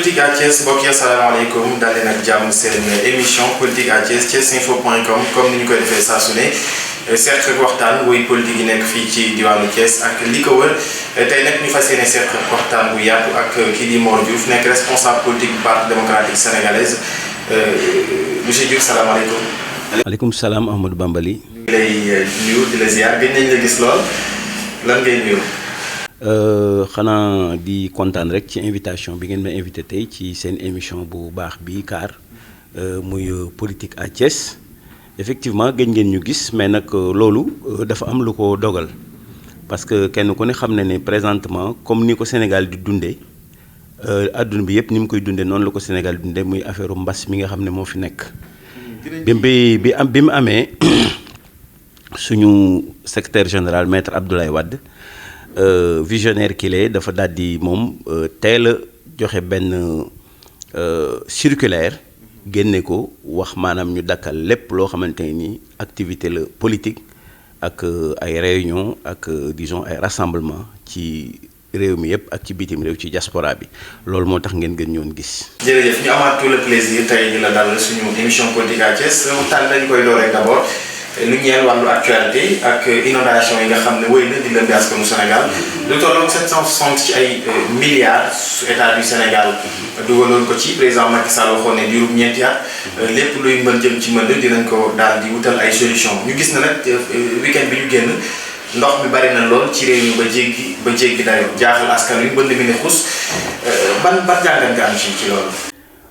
politique à Thiès mbokk yi asalaamaaleykum daal leen ak jàmm seen émission politique à Thiès thiesinfo.com comme ni ñu koy defee saa su ne seq waxtaan wuy politique yi nekk fii ci diwaanu Thiès ak li ko wër tey nag ñu fas yéene seq waxtaan bu yaatu ak kii di Mor Diouf nekk responsable politique bu Parti démocratique sénégalaise monsieur Diouf salaamaaleykum. maaleykum salaam Ahmadou Bambali. ñu ngi lay nuyu di la ziar gën nañ la gis lool lan ngay nuyu. xanaa di kontaan rek ci invitation bi ngeen ma invité tey ci seen émission bu baax bi kaar muy politique à Thiès effectivement gëj ngeen ñu gis mais nag loolu dafa am lu ko dogal parce que kenn ku ne xam na ne présentement comme ni ko Sénégal di dundee adduna bi yëpp ni mu koy dundee noonu la ko Sénégal dundee muy affaire mbas mi nga xam ne moo fi nekk. bi mu amee suñu secrétaire général maître Abdoulaye Wade. Visionnaire qu'il est dafa daal di moom teel a joxe benn circulaire génne ko wax maanaam ñu dakkal lépp loo xamante ni activité la politique ak ay réunion ak disons ay rassemblement ci réew mi yëpp ak ci bitim réew ci diaspora bi loolu moo tax ngeen gën ñoon gis. jërëjëf ñu amaat tout le plaisir tey ñu la dal suñu émission politique à Thiès waxtaan dañu koy dooree d'abord. lu ñeel wàllu actualité ak inondation yi nga xam ne wéy na di lëmbi askanu Sénégal lu tolloog 760 ci ay milliards su état du Sénégal dugaloon ko ci président Macky Sall waxoon ne diirub ñeenti at lépp luy mën jëm ci mën dinañ ko daal di wutal ay solution ñu gis na nag week-end bi ñu génn ndox mi bari na lool ci réew mi ba jéggi dayo jaaxal askan wi bënd mi ne xus ban jàngat nga am ci loolu.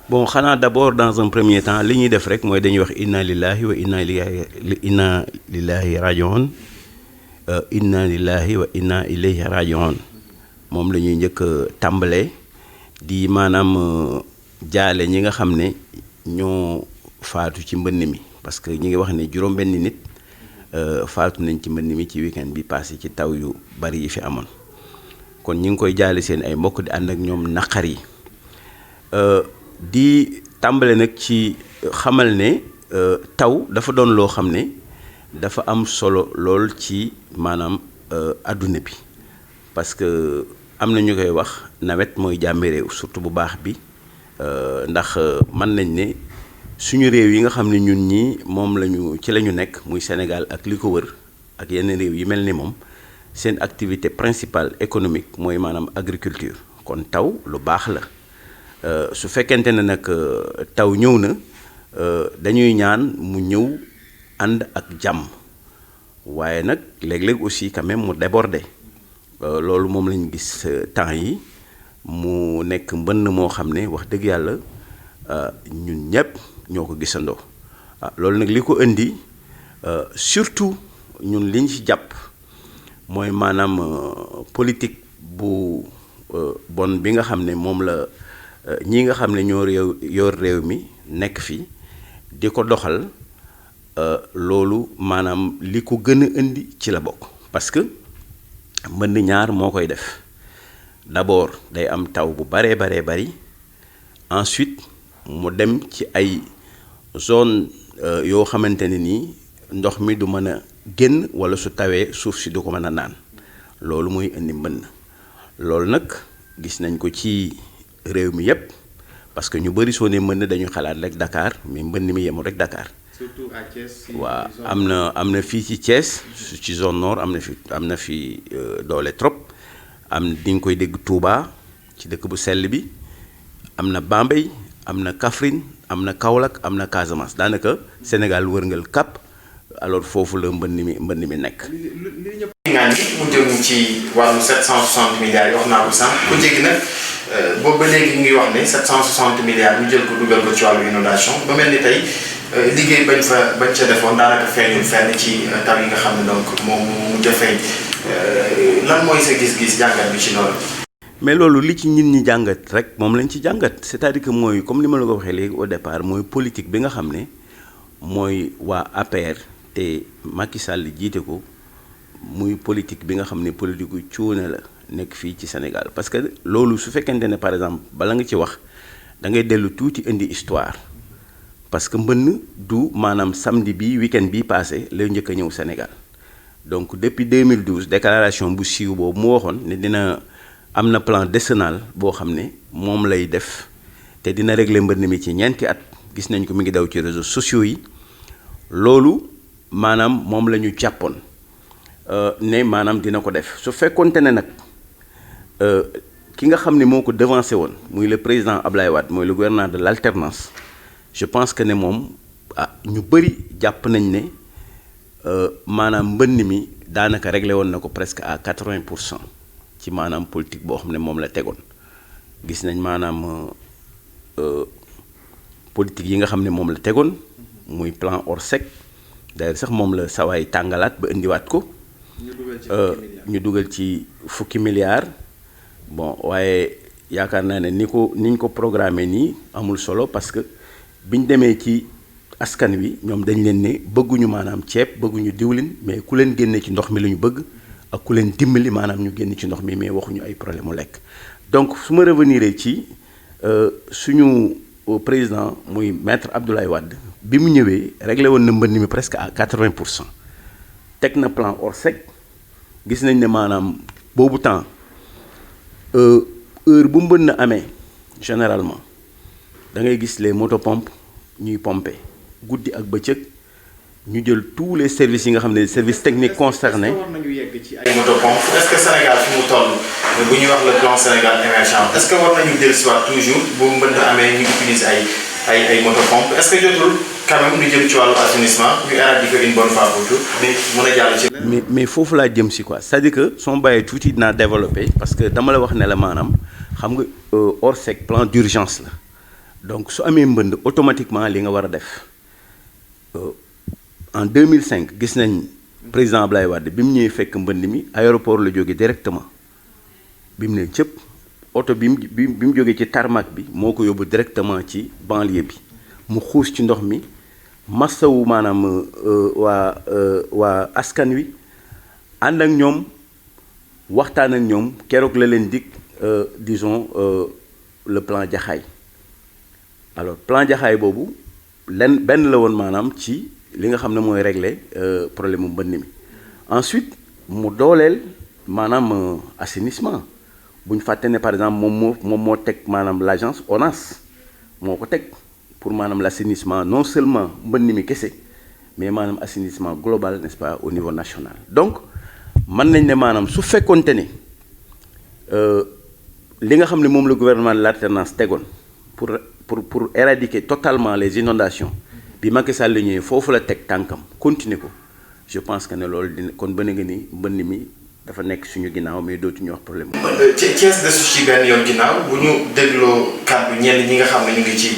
bon xanaa d'abord dans un premier temps li ñuy def rek mooy dañuy wax inna lillahi wa inna ilayhi raji'un inna lillahi wa inna ilayhi raji'un moom la ñuy njëkk tàmbalee di maanaam jaale ñi nga xam ne ñoo faatu ci mbënn mi parce que ñi ngi wax ne juróom-benn nit faatu nañ ci mbënn mi ci week-end bi passé ci taw yu bari yi fi amoon kon ñi ngi koy jaale seen ay mbokk di ànd ak ñoom naqar yi di tàmbale nag ci xamal ne taw dafa doon loo xam ne dafa am solo lool ci maanaam adduna bi parce que am na ñu koy wax nawet mooy jàmmi réew surtout bu baax bi ndax mën nañ ne suñu réew yi nga xam ne ñun ñii moom ci la ñu nekk muy Sénégal ak li ko wër ak yenn réew yi mel ni moom seen activité principale économique mooy maanaam agriculture kon taw lu baax la. su fekkente ne nag taw ñëw na dañuy ñaan mu ñëw ànd ak jàmm waaye nag léeg-léeg aussi quand même mu déborder loolu moom lañu gis temps yi mu nekk mbënn moo xam ne wax dëgg yàlla ñun ñëpp ñoo ko gisandoo loolu nag li ko indi surtout ñun liñ ci jàpp mooy maanaam politique bu bon bi nga xam ne moom la ñi nga xam ne ñoo yor réew mi nekk fi di ko doxal loolu maanaam li ko gën a indi ci la bokk parce que mbënd ñaar moo koy def d'abord day am taw bu baree bari ensuite mu dem ci ay zone yoo xamante ne nii ndox mi du mën a génn walla su tawee suuf si du ko mën a naan loolu mooy indi mbënd loolu nag gis nañ ko ci réew mi yépp parce que ñu bari soo ne mën na dañu xalaat rek Dakar mais mbënn mi yemul rek Dakar. surtout à Thiès. waaw am na fii ci Thiès ci zone nord am na fi doole trop di nga koy dégg Touba ci dëkk bu sell bi am na Bambey am na Kaffrine am na Kaolack am na Casamance daanaka Sénégal wërngal kàpp alors foofu la mbënn mi nekk. li ñëpp ngaan yi mu jëm ci wàllu 760 milliards yi wax naa ko sànq ku jéggi nag boobu ba léegi ngi wax ne 760 milliards ñu jël ko dugal ko ci wàllu inondation ba mel ni tey liggéey bañ ca defoon daanaka feeñul fenn ci taw yi nga xam ne donc moom mu jafeeñ lan mooy sa gis-gis jàngat bi ci loolu. mais loolu li ci nit ñi jàngat rek moom lañ ci jàngat c'est-à-dire que mooy comme ni ma la ko waxee léegi au départ mooy politique bi nga xam ne mooy waa APR te Macky Sall jiite ko muy politique bi nga xam ne politique gu cuune la nekk fii ci Sénégal parce que loolu su fekkente ne par exemple bala nga ci wax da ngay dellu tuuti indi histoire parce que mbënn du maanaam samedi bi week-end bi passé la njëkk a ñëw Sénégal donc depuis 2012 déclaration bu siiw boobu mu waxoon ne dina am na plan décennal boo xam ne moom lay def te dina régler mbënd mi ci ñeenti at gis nañ ko mi ngi daw ci réseaux sociaux yi loolu maanaam moom la ñu jàppoon ne maanaam dina ko def su fekkoonte ne nag ki nga xam ne moo ko devancé woon muy le président Ablaye Wade mooy le gouvernement de l'alternance je pense que ne moom ñu bëri jàpp nañ ne maanaam mbënd mi daanaka réglé woon na ko presque à 80% ci maanaam politique boo xam ne moom la tegoon gis nañ maanaam politique yi nga xam ne moom la tegoon muy plan Orsec d'ailleurs sax moom la sawaay tàngalaat ba indiwaat ko ñu dugal ci fukki milliards bon waaye yaakaar naa ne niñ ko programmé nii amul solo parce que biñ demee ci askan wi ñoom dañ leen ne bëgguñu maanaam ceeb bëgguñu diwlin mais ku leen génne ci ndox mi la ñu bëgg ak ku leen dimbali maanaam ñu génn ci ndox mi mais waxuñu ay problème mu lekk donc su ma revenir ci suñu président muy maître Abdoulaye Wade bi mu ñëwee réglé woon na mbënd mi presque à 80% teg na plan Orsec gis nañ ne maanaam boobu temps heure bu mbënd amee généralement da ngay gis les motopompes ñuy pomper guddi ak bëccëg ñu jël tous les services yi nga xam ne services techniques concernés. war nañu yegg ci ay motopompes est-ce que Sénégal fi mu toll bu ñuy wax le plan Sénégal émergent est-ce que war nañu dellusiwaat toujours bu mbënd amee ñu utiliser ay motopompes est-ce que jotul quand même lu jëm ci wàllu assainissement ñu éradiquer une bonne fois pour toutes mais mën a jàll ci. mais foofu laa jëm si quoi c'est-à-dire que soo bàyyee tuuti dinaa développer parce que dama la wax ne la maanaam xam nga Orsec plan d'urgence la donc su amee mbënd automatiquement li nga war a def. En 2005 gis nañ président Ablaye Wade bi mu ñëwee fekk mbënd mi aéroport la jógee directement bi mu ne cëpp oto bi mu jógee ci tarmac bi moo ko yóbbu directement ci banlieue bi mu xuus ci ndox mi massawu maanaam waa askan wi ànd ak ñoom waxtaan ak ñoom keroog la leen dig disons le plan Jaxaay alors plan Jaxaay boobu benn la woon maanaam ci li nga xam ne mooy régler problème mu mbënd mi ensuite mu dooleel maanaam assainissement bu ñu fàtte ne par exemple moom moo teg maanaam l'agence ONAS moo ko teg pour maanaam l'assainissement non seulement mbënd mi kese mais maanaam assainissement global n'est-ce pas au niveau national donc mën nañ ne maanaam su fekkoonte ne li nga xam ne moom le gouvernement de l'alternance tegoon pour éradiquer totalement les inondations bi Macky Sall la ñëwee foofu la teg tànkam continuer ko je pense que ne loolu dina kon ba nga ni mbënd mi dafa nekk suñu ginnaaw mais dootuñu wax problème Thiès desu ci benn yoon ginnaaw bu ñu dégloo kàddu ñenn ñi nga xam ne ñu ngi ci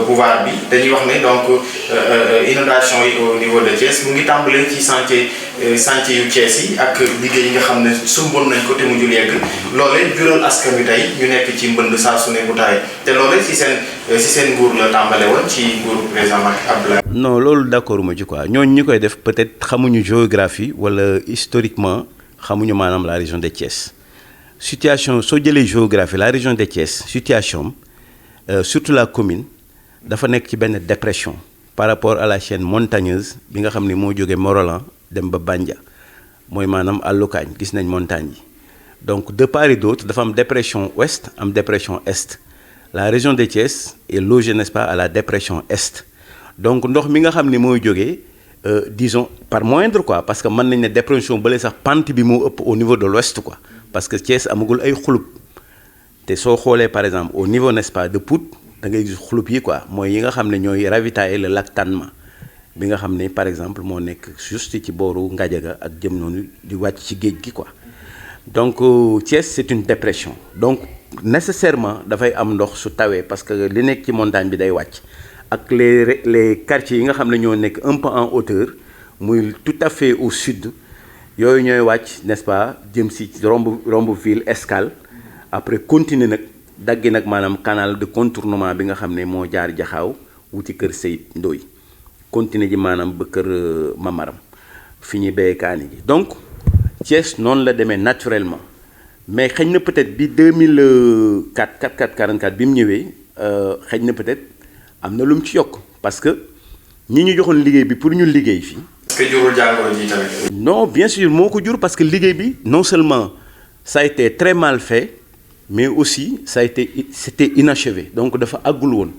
pouvoir bi dañuy wax ne donc inondation yi au niveau de Thiès mu ngi tàmbalee ci chantier yu Thiès yi ak liggéey yi nga xam ne sumboon nañ ko te mujjul yegg loolee jural askan wi tey ñu nekk ci mbënd saa su ne bu taay te loolee ci seen nguur la tàmbale woon ci nguuru président Macky Abdoulaye. non loolu d'accord ma ci quoi ñooñu ñi koy def peut-être xamuñu géographie wala historiquement xamuñu maanaam la région de Thiès situation soo jëlee géographie la région de Thiès situation surtout la commune dafa nekk ci benn dépression par rapport à la chaîne montagneuse bi nga xam ne moo jógee Morolan dem ba Bandia mooy maanaam àllukaañ gis nañ montagne yi donc de part et d'autre dafa am dépression ouest am dépression est la région de Thiès est logée n'est-ce pas à la dépression est donc ndox mi nga xam ne mooy jógee disons par moindre quoi parce que mën nañ ne dépression bële sax pente bi moo ëpp au niveau de l'ouest quoi parce que Thiès amagul ay xulub te soo xoolee par exemple au niveau n'est-ce pas de Pout da ngay gis xulub yi quoi mooy yi nga xam ne ñooy ravitailler le lac Tànma bi nga xam ne par exemple moo nekk juste ci booru Ngadiaga ak jëm noonu di wàcc ci géej gi quoi donc Thiès c'est une dépression donc nécessairement dafay am ndox su tawee parce que li nekk ci montagne bi day wàcc ak les quartiers yi nga xam ne ñoo nekk un peu en hauteur muy tout à fait au sud yooyu ñooy wàcc n'est-ce pas jëm si romb ville Escale après continuer nag daggi nag maanaam canal de contournement bi nga xam ne moo jaar Jaxaaw wuti kër Seyid Ndoy continuer ji maanaam ba kër Mamaram fi ñuy béyee kaani gi donc Thiès noonu la demee naturellement mais xëy na peut-être bi 2004 44 bi mu ñëwee xëy na peut-être am na lu mu ci yokk parce que ñi ñu joxoon liggéey bi pour ñu liggéey fii. est-ce que jurul jàngoro ji tamit. non bien sûr moo ko jur parce que liggéey bi non seulement ça a été très mal fait mais aussi c'était inachevé donc dafa àggul woon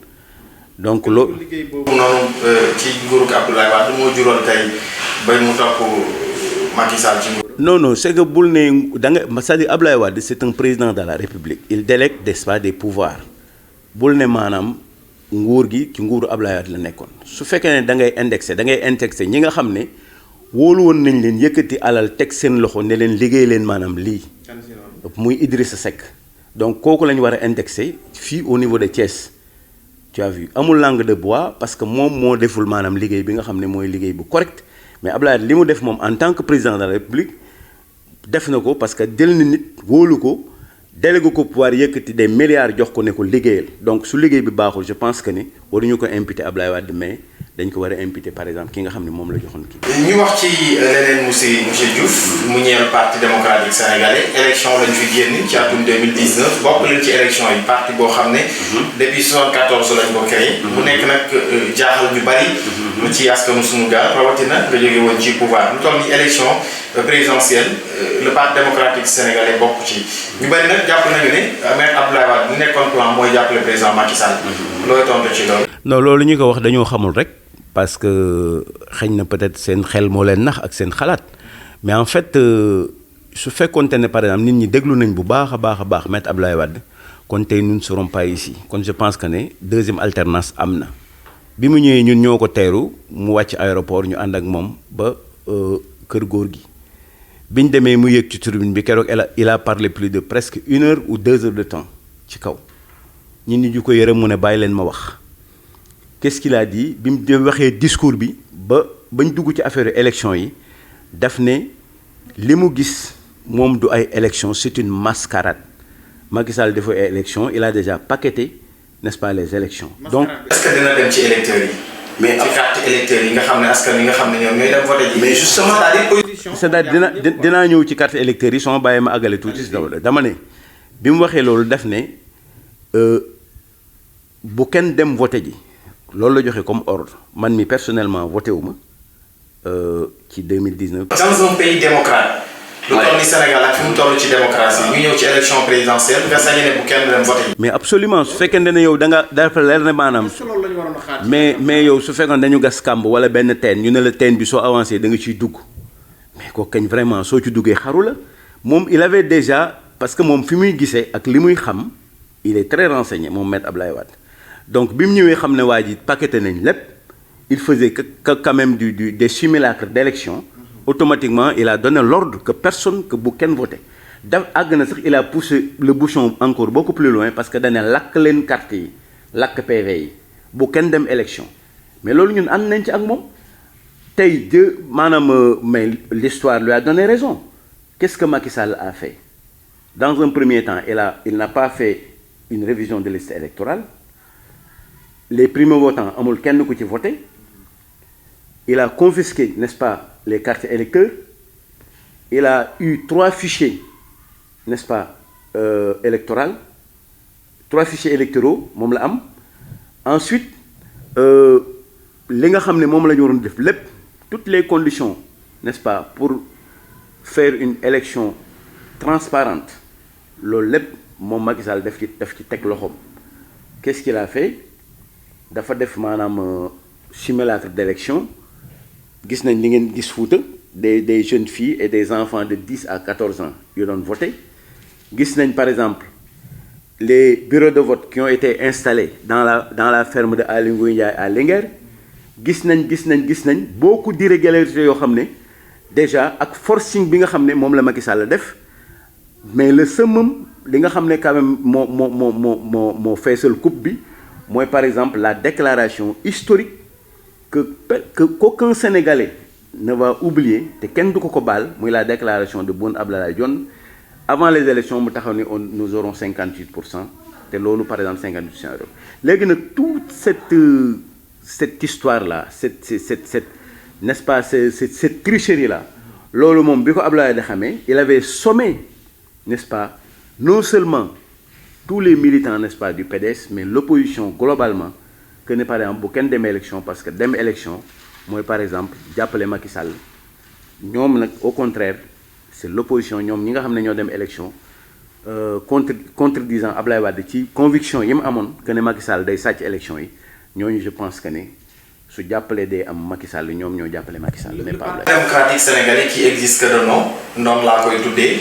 donc loolu. liggéey boobu noonu ci nguurug Abdoulaye Wade moo juróon tey bay mu topp Macky Sall ci nguur. Non, c'est que bul ne da nga c'est-à-dire Abdoulaye Wade c'est un président de la République il délègue des pouvoirs bul ne maanaam nguur gi ci nguuru Abdoulaye Wade la nekkoon su fekkee ne da ngay indexé ñi nga xam ne wóolu woon nañ leen yëkkati alal teg seen loxo ne leen liggéey leen maanaam lii muy Idrissa Seck donc kooku la ñu war a indexé fii au niveau de Thiès tu as vu amul langue de bois parce que moom moo deful maanaam liggéey bi nga xam ne mooy liggéey bu correct mais Abdoulaye Wade li mu def moom en tant que président de la République def na ko parce que jël na nit wóolu ko délégué ko pouvoir yëkkati des milliards jox ko ne ko liggéeyal donc su liggéey bi baaxul je pense que ni waruñu ko imputer Abdoulaye Wade mais dañ ko war a imputer par exemple ki nga xam ne moom la joxoon kii. ñu wax ci leneen monsieur Diouf mu ñeel parti démocratique sénégalais élection lañ fi génn ci atum 2019 bokk leen ci élection yi parti boo xam ne. depuis 74 lañ ko créé. bu nekk nag jaaxal ñu bari. ci askanu sunu gaal rawatina nga jóge woon ci pouvoir lu toll ni élection présidentielle le parti démocratique sénégalais bokk ci ñu bari nag jàpp nañu ne maître Abdoulaye Wade bu nekkoon plan mooy jàppale président Macky Sall. looy tontu ci loolu. non loolu ñu ko wax dañoo xamul rek parce que xëy na peut-être seen xel moo leen nax ak seen xalaat mais en fait su fekkoonte ne par exemple nit ñi déglu nañ bu baax a baax maître Abdoulaye Wade kon tey nous ne serons pas ici kon je pense que ne deuxième alternance am na. bi mu ñëwee ñun ñoo ko teeru mu wàcc aéroport ñu ànd ak moom ba kër góor gi bi ñu demee mu yéeg ci tribune bi keroog il a parlé plus de presque 1 heure ou 2 heures de temps ci kaw ñun ñi ju ko yërëm mu ne bàyyi leen ma wax qu'est-ce qu'il a dit bi mu waxee discours bi bañ dugg ci affaire élection yi daf ne li mu gis moom du ay élection c'est une mascarade Macky Sall dafa ay élection il a déjà paqueté n'est-ce pas les élections. Donc est-ce que dina dem ci électeurs yi. mais ci carte électeurs yi nga xam ne askan yi nga xam ne ñoom ñooy dem voté ji. mais justement c'est-à-dire dinaa ñëw ci carte électeurs yi soo bàyyi ma àggale tuuti si dama ne bi mu waxee loolu def ne bu kenn dem voté ji loolu la joxe comme ordre man mi personnellement voté wu ma ci 2019. dans un pays démocrate. lu toll ni Sénégal ak fi mu toll ci démocratie ñu ñëw ci élection présidentielle nga sañ ne bu kenn dem voté. mais absolument su fekkee ne yow da nga dafa leer ne maanaam. mais yow su fekkoon dañu gas kàmb wala benn teen ñu ne la teen bi soo avancé da nga ciy dugg mais kooku kañ vraiment soo ci duggee xaru la moom il avait déjà parce que moom fi muy gisee ak li muy xam il est très renseigné moom maître Abdoulaye Wade donc bi mu ñëwee xam ne waa ji paqueté nañ lépp il faisait que quand même des simulacres d'élection. Automatiquement, il a donné l'ordre que personne, que Bouken votait. Il a poussé le bouchon encore beaucoup plus loin parce que dans la carte, la PV, Bouken dem élection. Mais là, nous avons mais l'histoire lui a donné raison. Qu'est-ce que Macky Sall a fait? Dans un premier temps, il n'a pas fait une révision de liste électorale. Les primo-votants, amul kenn ku ci voté. Il a confisqué, n'est-ce pas, les cartes électeurs. Il a eu 3 fichiers, n'est-ce pas, électoraux. 3 fichiers électoraux, mom la am. Ensuite, li nga xamné mom la ñu waron def lépp, toutes les conditions, n'est-ce pas, pour faire une élection transparente. Loolu lépp mom Macky Sall daf ci tek loxom. Qu'est-ce qu'il a fait? Dafa def manam simulacre d'élection. Gis nañ li ngeen gis Fouta des jeunes filles et des enfants de 10 à 14 ans yu doon voté gis nañ par exemple les bureaux de vote qui ont été installés dans la ferme de Aly Ngouille Ndiaye à Linguère gis nañ beaucoup d'irrégularités yoo xam ne déjà ak forcing bi nga xam ne moom la Macky Sall def mais le summum li nga xam ne quand même moo feesal coupe bi mooy par exemple la déclaration historique qu'aucun Sénégalais ne va oublier, la déclaration de Boun Abdallah Dionne, avant les élections, nous aurons 58%, et l'ONU par exemple 58%. Toute cette histoire-là, n'est-ce pas, cette tricherie-là, il avait sommé, n'est-ce pas, non seulement tous les militants, n'est-ce pas, du PDS, mais l'opposition globalement, que ne par exemple bu kenn dem élection parce que dem élection mooy par exemple jàppale Macky Sall ñoom nag au contraire c'est l'opposition ñoom ñi nga xam ne ñoo dem élection contredisant Ablaye Wade ci conviction yi mu amoon que ne Macky Sall day sàcc élection yi ñooñu je pense que ne su jàppalee day am Macky Sall ñoom ñoo jàppale Macky Sall. mais pas Ablaye démocratique sénégalais qui existe que de nom noonu laa koy tuddee.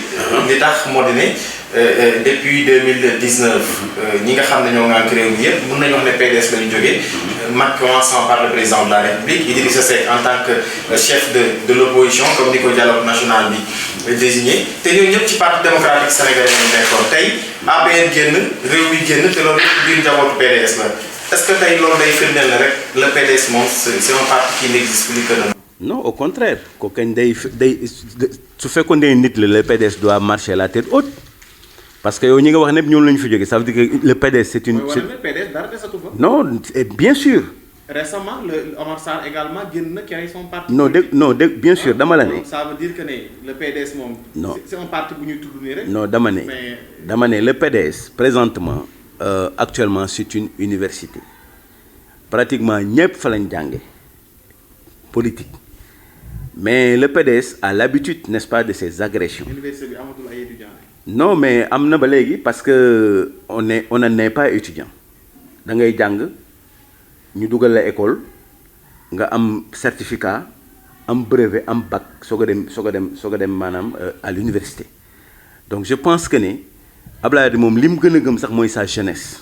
li tax moo di ne depuis 2019 ñi nga xam ne ñoo ngi réew mi yëpp mun nañu wax ne PDS la ñu jógee. commençant par le président de la République Idrissa Seck en tant que chef de l'opposition comme ni ko dialogue national bi désigné te ñooñu ñëpp ci parti démocratique sénégalais ñu nekkoon tey APR génn réew mi génn te loolu yëpp biir njabootu PDS la est-ce que tey loolu day firndeel na rek le PDS moom c'est un parti qui n'existe plus que de nom. non au contraire ko kañ day su fekkoon ne nit la le PDS doit marcher la tête haute parce que yow ñi nga wax ñëpp ñoom la ñu fi jógee ça veut dire que le PDS c'est une. PDS dara desatu fa. non bien sûr. Récemment le Omar Sarr également génn na créer son parti. non bien sûr dama la ne. ça veut dire que ne le PDS moom. non c'est un parti bu ñuy tudd nii rek. non dama ne le PDS présentement actuellement c'est une université pratiquement ñëpp fa lañ jànge politique mais le PDS a l'habitude n'est-ce pas de ces agressions. université bi amatul ay étudiants. non mais am na ba léegi parce que on n'est pas étudiant da ngay jàng ñu dugal la école nga am certificat am brevet am bac soog a dem maanaam à l'université donc je pense que ne Abdoulaye Wade moom li mu gën a gëm sax mooy sa jeunesse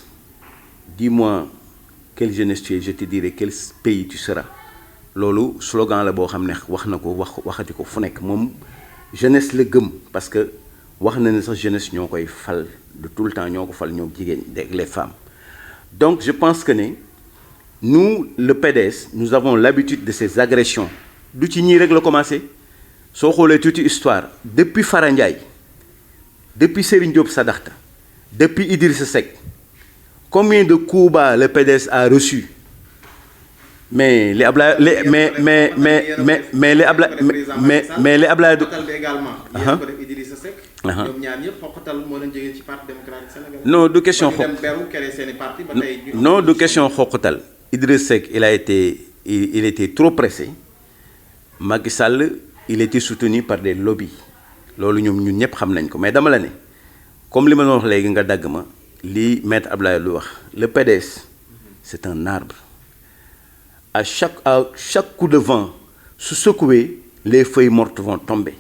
dis-moi quelle jeunesse tu es je te dirai quel pays tu seras loolu slogan la boo xam ne wax na ko waxati ko fu nekk moom jeunesse la gëm parce que wax na ne sax jeunesse ñoo koy fal de tout le temps ñoo ko fal ñoo jigéen les femmes donc je pense que ne nous le PDS nous avons l'habitude de ces agressions du ci ñii rek la commencé soo xoolee tuuti histoire depuis Fara Ndiaye depuis Serigne Diop Sadakhta depuis Idrissa Seck combien de coups bas le PDS a reçu mais les Ablaye les mais les Ablaye mais les Ablaye non du question non du question xoqatal Idriss Seck il était trop pressé Macky Sall il était soutenu par des lobbies loolu ñoom ñun ñëpp xam nañ ko mais dama la ne comme li ma doon wax léegi nga dagg ma li maître Ablaye lu wax le PDS c'est un arbre à chaque coup de vent su secouer les feuilles mortes vont tomber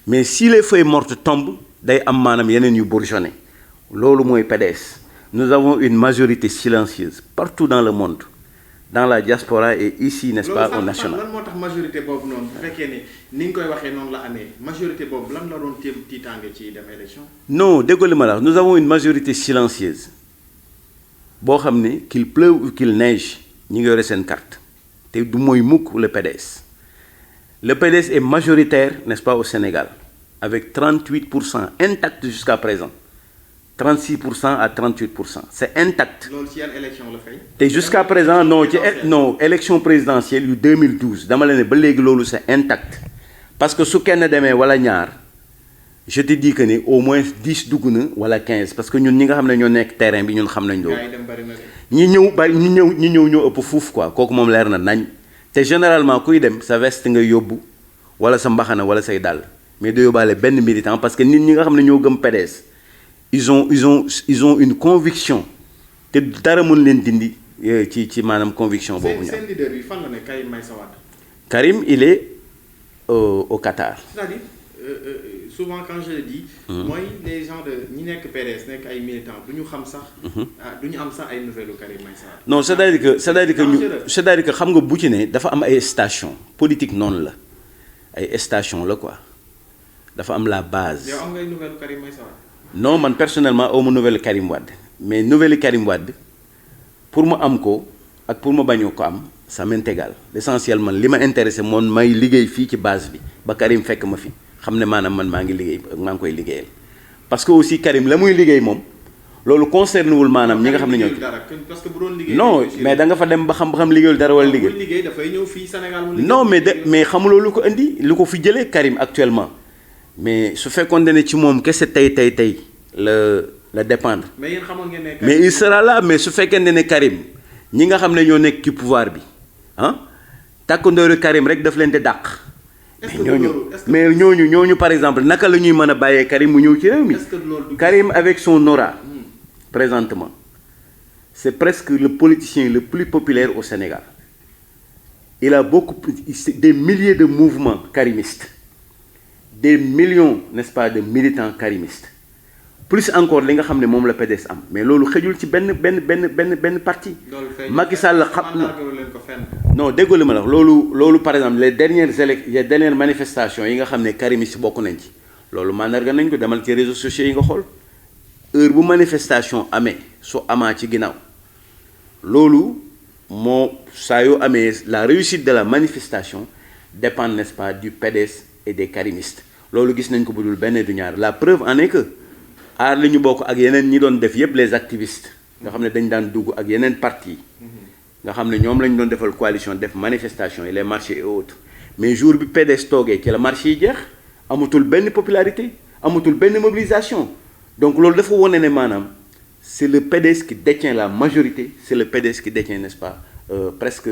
mais si les feuilles mortes tombent day am maanaam yeneen yu bourgeonner loolu mooy PDS nous avons une majorité silencieuse partout dans le monde dans la diaspora et ici n'est-ce pas au national. lan moo tax majorité boobu noonu bu fekkee ne ni nga koy waxee noonu la amee majorité boobu lan la doon tiitaange ci dem élection. non déggoo li ma la wax nous avons une majorité silencieuse boo xam ne qu'il pleuve ou qu'il neige ñi ngi yore seen carte te du mooy mukk le PDS. Le PDS est majoritaire n'est-ce pas au Sénégal avec 38% intact jusqu'à présent 36% à 38% c'est intact. loolu ci yan élection la fay. te jusqu'à présent non élection présidentielle yu 2012 dama la ne ba léegi loolu c'est intact parce que su kenn demee wala ñaar je te dis que ne au moins 10 dugg na wala 15 parce que ñun ñi nga xam ne ñoo nekk terrain bi ñun xam nañ loolu. ñi ñëw ñoo ëpp fuuf quoi kooku moom leer na nañ te généralement kuy dem sa veste nga yóbbu wala sa mbaxana wala say dàll mais da yóbbaale benn militant parce que nit ñi nga xam ne ñoo gëm PDS. ils ont une conviction te dara mën leen dindi ci maanaam conviction boobu. seen leader bi fan la ne Karim Meïssa Wade. Karim il est au Qatar. c'est-à-dire souvent quand je le dis. mooy les gens de ñi nekk PDS nekk ay militants du ñu xam sax. du ñu am sax ay nouvelles u Karim Meïssa Wade. non c'est-à-dire que xam nga bu ci ne dafa am ay station politique noonu la ay station la quoi dafa am la base. yow am ngay nouvelle Karim Meïssa Wade. non man personnellement awma nouvelle Karim Wade mais nouvelle Karim Wade pour ma am ko ak pour ma bañoo ko am ça m'est égal l'essentiel man li ma intéressé moom may liggéey fii ci base bi ba Karim fekk ma fi xam ne maanaam man maa ngi koy liggéeyal parce que aussi Karim la muy liggéey moom loolu concerné wul maanaam ñi nga xam ne ñoo parce que bu doon liggéey non mais da nga fa dem ba xam liggéeyul dara wala liggéey dafay ñëw fii Sénégal non mais xamuloo lu ko indi lu ko fi jëlee Karim actuellement mais su fekkoon ne ci moom kese tey la dépendre. mais yéen xamoon ngeen ne mais il sera là mais su fekkee ne Karim ñi nga xam ne ñoo nekk ci pouvoir bi ah tàkkandooru Karim rek daf leen di dàq mais ñooñu par exemple naka la ñuy mën a bàyyee Karim mu ñëw ci réew mi. Karim avec son aura présentement c'est presque le politicien le plus populaire au Sénégal. Il a des milliers de mouvements karimistes, des millions, n'est-ce pas, de militants karimistes. Plus encore, li nga xam ne moom la PDS am mais loolu xëjul ci benn parti. Macky Sall xam non déggoo li ma la wax loolu par exemple les dernières manifestations yi nga xam ne karimistes bokk nañ ci loolu mandarga nañ ko demal ci réseaux sociaux yi nga xool heure bu manifestation amee su amaa ci ginnaaw loolu. Ça yo amee la réussite de la manifestation dépend n'est-ce pas du PDS et des karimistes loolu gis nañ ko budul benn du ñaar la preuve en est que aar li ñu bokk ak yeneen ñi doon def yépp les activistes nga xam ne dañ daan dugg ak yeneen parti nga xam ne ñoom lañ doon defal coalition def manifestation et les marchés et autres mais jour bi PDS toogee ci la marché yi jeex amatul benn popularité amatul benn mobilisation donc loolu dafa wone ne maanaam c'est le PDS qui détient la majorité, c'est le PDS qui détient, n'est-ce pas, presque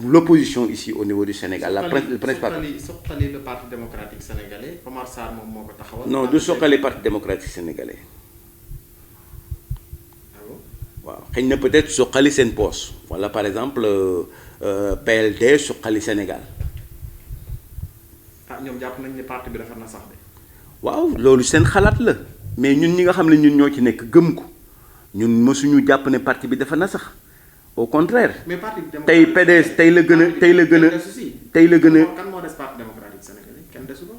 l'opposition ici au niveau du Sénégal. Le principal. Le Parti démocratique sénégalais, Omar Sarr moo ko taxawal. Non, du soqali Parti démocratique sénégalais. Ah bon? Waaw xëy na peut-être soqali seen poste. Voilà par exemple PLD soqali Sénégal. Ah ñoom jàpp nañ ne parti bi dafa na sax de. Waaw loolu seen xalaat la mais ñun ñi nga xam ne ñun ñoo ci nekk gëm ko ñun mësuñu jàpp ne parti bi dafa nasax au contraire. mais parti tey PDS tey la gën a kan moo des parti démocratique sénégalais kenn desu ko.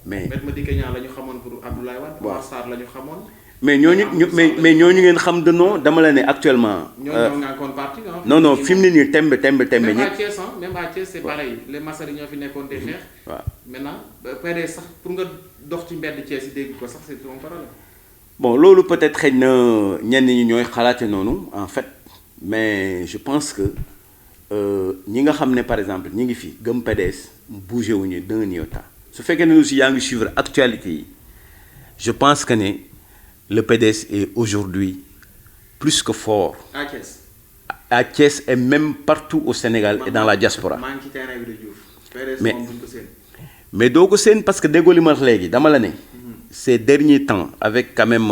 mais ma dikkee ñaan la ñu xamoon pour Abdoulaye Wade. waaw Omar Sarr la ñu xamoon. mais ñooñu ngeen xam de non dama la ne actuellement. ñooñu nga kon parti non fi mu ne nii tembe. même à Thiès même à Thiès c'est pareil les Massari ñoo fi nekkoon di xeex. waaw maintenant PDS sax pour nga dox ci mbedd Thiès yi dégg ko sax c'est un problème. bon loolu peut-être xëy na ñenn ñi ñooy xalaate noonu en fait mais je pense que ñi nga xam ne par exemple ñi ngi fi gëm PDS bougé wuñu d'un iota su fekkee ne aussi yaa ngi suivre actualité yi je pense que ne le PDS est aujourd'hui plus que fort. À Thiès. À Thiès et même partout au Sénégal et dans la diaspora. maa ngi ci terrain bi de Diouf. PDS moom duñ ko seen. mais doo ko seen parce que déggoo li ma wax léegi dama la ne. Ces derniers temps avec quand même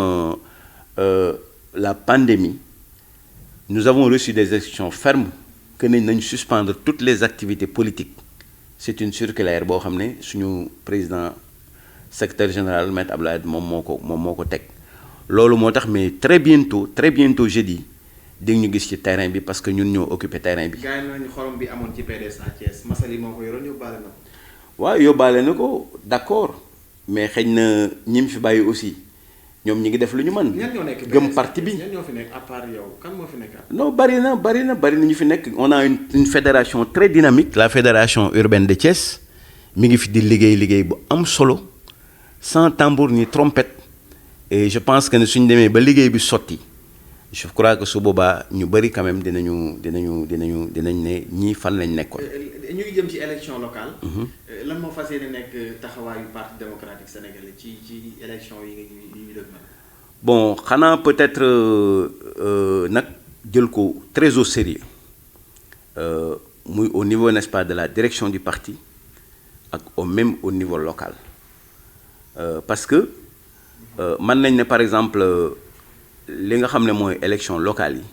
la pandémie nous avons reçu des instructions fermes que nañ suspendre toutes les activités politiques c'est une circulaire boo xam ne suñu président secrétaire général maître Abdoulaye moom moo ko teg loolu moo tax mais très bientôt jeudi di ñu gis ci terrain bi parce que ñun ñoo occupé terrain bi. gars yi nañu xorom bi amoon ci PDS à Thiès Massaly moo ko yoroon yóbbaale na ko. waaw yóbbaale na ko d'accord mais xëy na ñi mu fi bàyyi aussi ñoom ñi ngi def lu ñu mën. ñan ñoo nekk gëm parti bi ñan ñoo fi nekk à part yow kan moo fi nekk. non bari na ñu fi nekk on a une fédération très dynamique. la fédération urbaine de Thiès mi ngi fi di liggéey bu am solo sans tambour ni trompette et je pense que ne suñu demee ba liggéey bi sotti je crois que su boobaa ñu bari quand même dinañ ne ñii fan lañ nekkoon. ñu ngi jëm ci élection locale. lan moo fas yéene nekk taxawaayu parti démocratique sénégalais ci élection yi ñu dëgg. bon xanaa peut-être nag jël ko très au sérieux muy au niveau n'est-ce pas de la direction du parti ak même au niveau local parce que mën nañ ne par exemple li nga xam ne mooy élection locale yi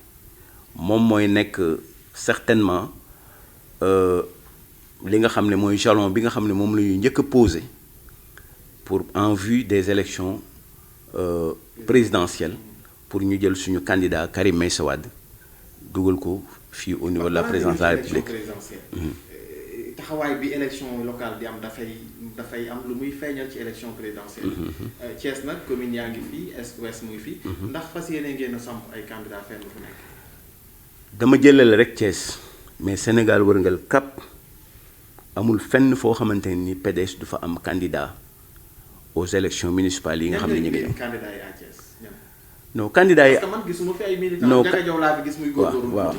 moom mooy nekk certainement li nga xam ne mooy jalon bi nga xam ne moom la ñuy njëkk a poser pour en vue des élections présidentielles pour ñu jël suñu candidat Karim Meïssa Wade dugal ko fii au niveau de la présidence de la République. taxawaay bi élection locale di am dafay am lu muy feeñal ci élection présidentielle. Thiès nag commune yaa ngi fii est ouest muy fii. ndax fas yéene ngeen a samp ay candidats fenn fu nekk. dama jëlale rek Thiès mais Sénégal wërngal kap amul fenn foo xamante ni PDS du fa am candidat aux élections municipales yi nga xam ne ñu ngi ñëw. candidats yi à Thiès non candidats yi. parce que man gisuma fi ay militants. Ndiaga Diaw laa fi gis muy góorgóorlu. waaw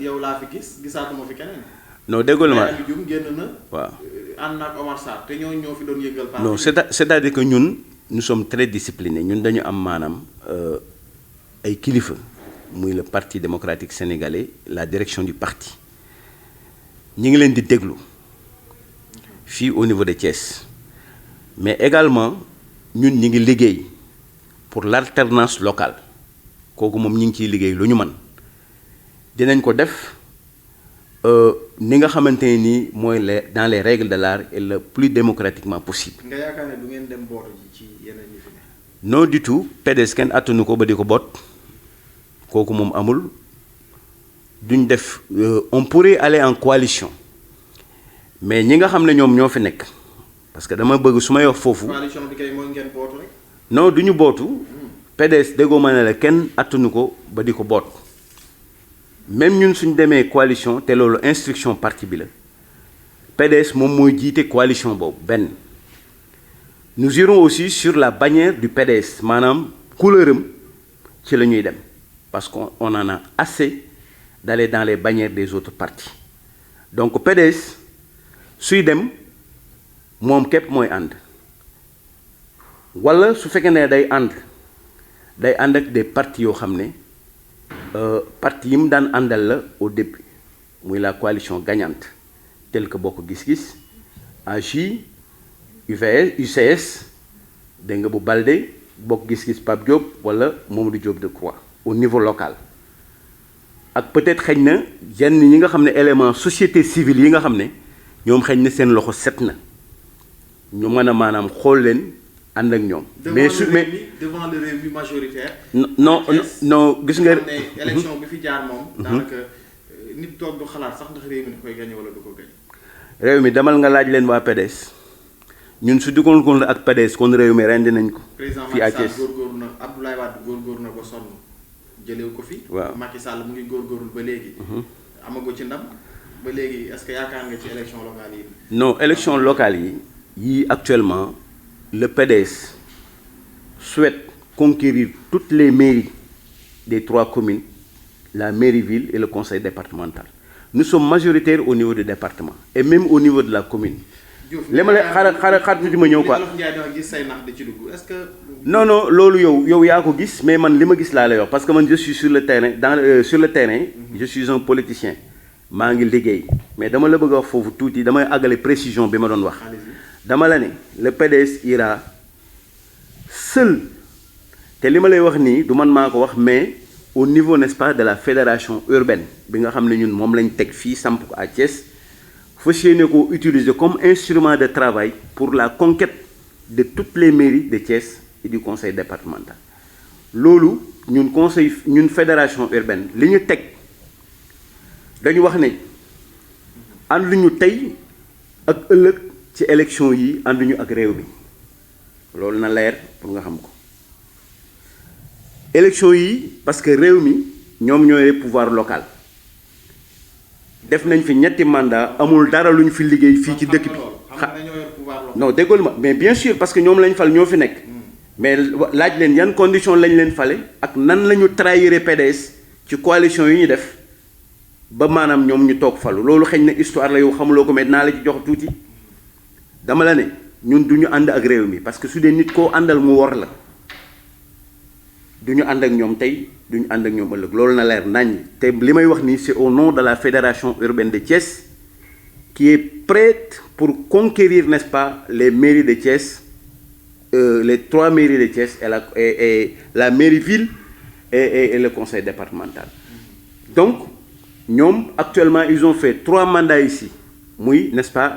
yow laa fi gisaatuma fi keneen. non déggoo la ma génn na. waaw ànd na ak Omar Sarr te ñoo fi doon yëngal. non c'est-à-dire que ñun nous sommes très disciplinés ñun dañu am maanaam ay kilifa muy le parti démocratique sénégalais la direction du parti ñi ngi leen di déglu fii au niveau de Thiès mais également ñun ñi ngi liggéey pour l'alternance locale kooku moom ñi ngi ciy liggéey lu ñu mën dinañ ko def ni nga xamante ne nii mooy dans les règles de l'art et le plus démocratiquement possible. nga yaakaar ne du ngeen dem bootu ci yeneen yi fi ne. non du tout PDS kenn attanu ko ba di ko boot kooku moom amul duñ def on pourrait aller en coalition mais ñi nga xam ne ñoom ñoo fi nekk parce que dama bëgg su may wax foofu. coalition bi kay mooy ngeen bootu rek. non du ñu bootu. PDS déggoo ma ne la kenn attanu ko ba di ko boot. même ñun suñ demee coalition te loolu instruction parti bi la PDS moom mooy jiite coalition boobu benn nous irons aussi sur la bannière du PDS maanaam couleuram ci la ñuy dem parce qu'on en a assez d'aller dans les bannières des autres partis donc PDS suy dem moom képp mooy ànd wala su fekkee ne day ànd ak des partis yoo xam ne parti yi mu daan àndal la au début muy la coalition gagnante tel que Bokk Gis Gis AJ UCS dégg nga bu Baldé Bokk Gis Gis Pape Diop wala Mamadou Diop Decroix au niveau local ak peut-être xëy na yenn ñi nga xam ne élément société civile yi nga xam ne ñoom xëy na seen loxo set na ñu mën a maanaam xool leen ànd ak ñoom. mais devant le Rewmi majoritaire. non gis nga. élection bi fi jaar moom. daanaka nit toog du xalaat sax ndax Rewmi da koy gagné wala du ko gagné. Rewmi demal nga laaj leen waa PDS ñun su duggoon ko ak PDS kon Rewmi rendi nañ ko. fii à Thiès président Macky Sall góorgóorlu na Abdoulaye Wade góorgóorlu na ba sonn jëlee ko fi. waaw Macky Sall mu ngi góorgóorlu ba léegi. amago ci ndam ba léegi est-ce que yaakaar nga ci élection locale yi. non élection locale yi actuellement. Le PDS souhaite conquérir toutes les mairies des 3 communes, la mairie-ville et le conseil départemental. Nous sommes majoritaires au niveau du département et même au niveau de la commune. li ma la xaaral tuuti ma ñëw quoi. non loolu yow yaa ko gis mais man li ma gis laa lay wax parce que man je suis sur le terrain sur le terrain. Je suis un politicien maa ngi liggéey mais dama la bëgg a wax foofu tuuti damay àggale précision bi ma doon wax. dama la ne le PDS ira seul te li ma lay wax nii du man maa ko wax mais au niveau n'est-ce pas de la fédération urbaine bi nga xam ne ñun moom lañ teg fii samp ko à Thiès fas yéene ko utiliser comme instrument de travail pour la conquête de toutes les mairies de Thiès et du conseil départemental loolu ñun fédération urbaine li ñu teg dañu wax ne ànduñu tey ak ëllëg ci élection yi ànduñu ak réew mi loolu na leer pour nga xam ko élection yi parce que réew mi ñoom ñooy pouvoir local def nañ fi ñetti mandat amul dara lu ñu fi liggéey fii ci dëkk bi non déggoolu ma mais bien sûr parce que ñoom lañ fal ñoo fi nekk mais laaj leen yan condition lañ leen fale ak nan la ñu trahir PDS ci coalition yi ñu def ba maanaam ñoom ñu toog falu loolu xëy na histoire la yow xamuloo ko mais naa la ci jox tuuti dama la ne ñun du ñu ànd ak réew mi parce que su dee nit koo àndal mu war la du ñu ànd ak ñoom tey du ñu ànd ak ñoom ëllëg loolu na leer nañ te li may wax nii c'est au nom de la fédération urbaine de Thiès qui est prête pour conquérir n'est-ce pas les mairies de Thiès les 3 mairies de Thiès et la mairie-ville et le conseil départemental donc ñoom actuellement ils ont fait 3 mandats ici muy n'est-ce pas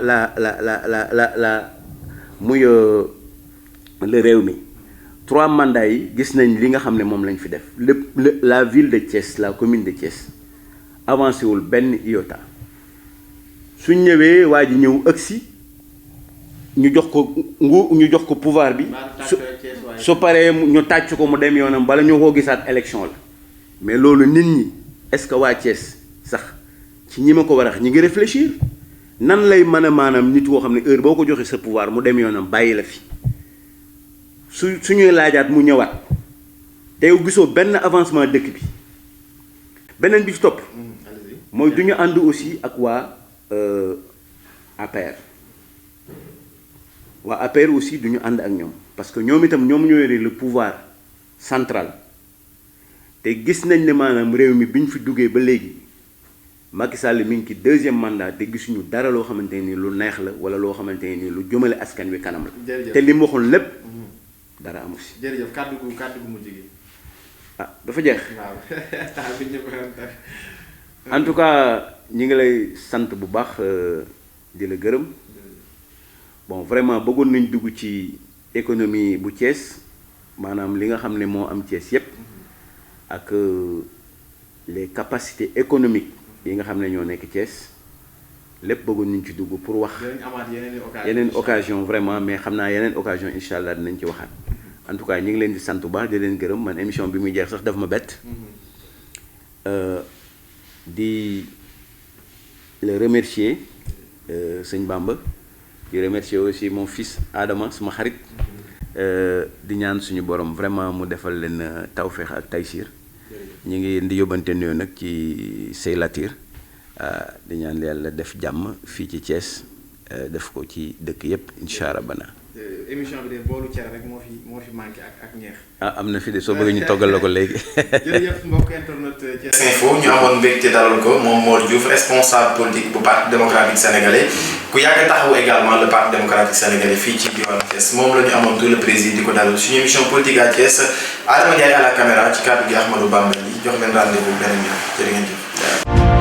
muy le Rewmi 3 mandats yi gis nañ li nga xam ne moom lañ fi def la ville de Thiès la commune de Thiès avancé wul benn iota suñ ñëwee waa ji ñëw ëgsi ñu jox ko pouvoir bi su paree ñu tàcc ko mu dem yoonam bala ñu koo gisaat élection la mais loolu nit ñi est-ce que waa Thiès sax ci ñi ma ko war a ñi ngi réfléchir nan lay mën a maanaam nit woo xam ne heure boo ko joxee sa pouvoir mu dem yoonam bàyyi la fi suñuy laajaat mu ñëwaat te yow gisoo benn avancement dëkk bi beneen bi ci topp mooy du ñu ànd aussi ak waa APR waa APR aussi du ñu ànd ak ñoom parce que ñoom itam ñoom ñoo yore le pouvoir central te gis nañ ne maanaam réew mi bi ñu fi duggee ba léegi Macky Sall mi ngi ci deuxième mandat te gisuñu dara loo xamante ni lu neex la wala loo xamante ni lu jëmale askan wi kanam la. te li mu waxoon lépp dara amu si. jërëjëf kàddu gu mujj gi. ah dafa jeex. waaw. en tout cas ñi ngi lay sant bu baax di la gërëm bon vraiment bëggoon nañ dugg ci économie bu Thiès maanaam li nga xam ne moo am Thiès yépp ak les capacités économiques yi nga xam ne ñoo nekk Thiès lépp bëggoon nañ ci dugg pour wax. yeneen occasion vraiment mais xam naa yeneen occasion incha allah dinañ ci waxaat. en tout cas ñu ngi leen di sant bu baax di leen gërëm man émission bi muy jeex sax daf ma bett. di le remercier sëñ Bamba di remercier aussi mon fils Adama suma xarit di ñaan suñu borom vraiment mu defal leen tawféex ak taysir ñu ngi di yóbbante nuyoo nag ci Sey Latir di ñaan yàlla def jàmm fii ci Thiès def ko ci dëkk yépp incha allah bana émission bi de boolu cere rek moo fi manqué ak ñeex. am na fi de soo bëggee ñu toggal la ko léegi. jërëjëf mbokk internet Thiès Info ñu amoon mbégte dalal ko moom Mor Diouf responsable politique bu parti démocratique sénégalais ku yàgg taxawu également le parti démocratique sénégalais fii ci diwaanu Thiès moom la ñu amoon tout le président di ko dalal suñu émission politique à Thiès Adama Ndiaye à la caméra ci kàddu gi Ahmadou Bamba yi jox leen rendez-vous beneen yoon jërë ngeen jëf.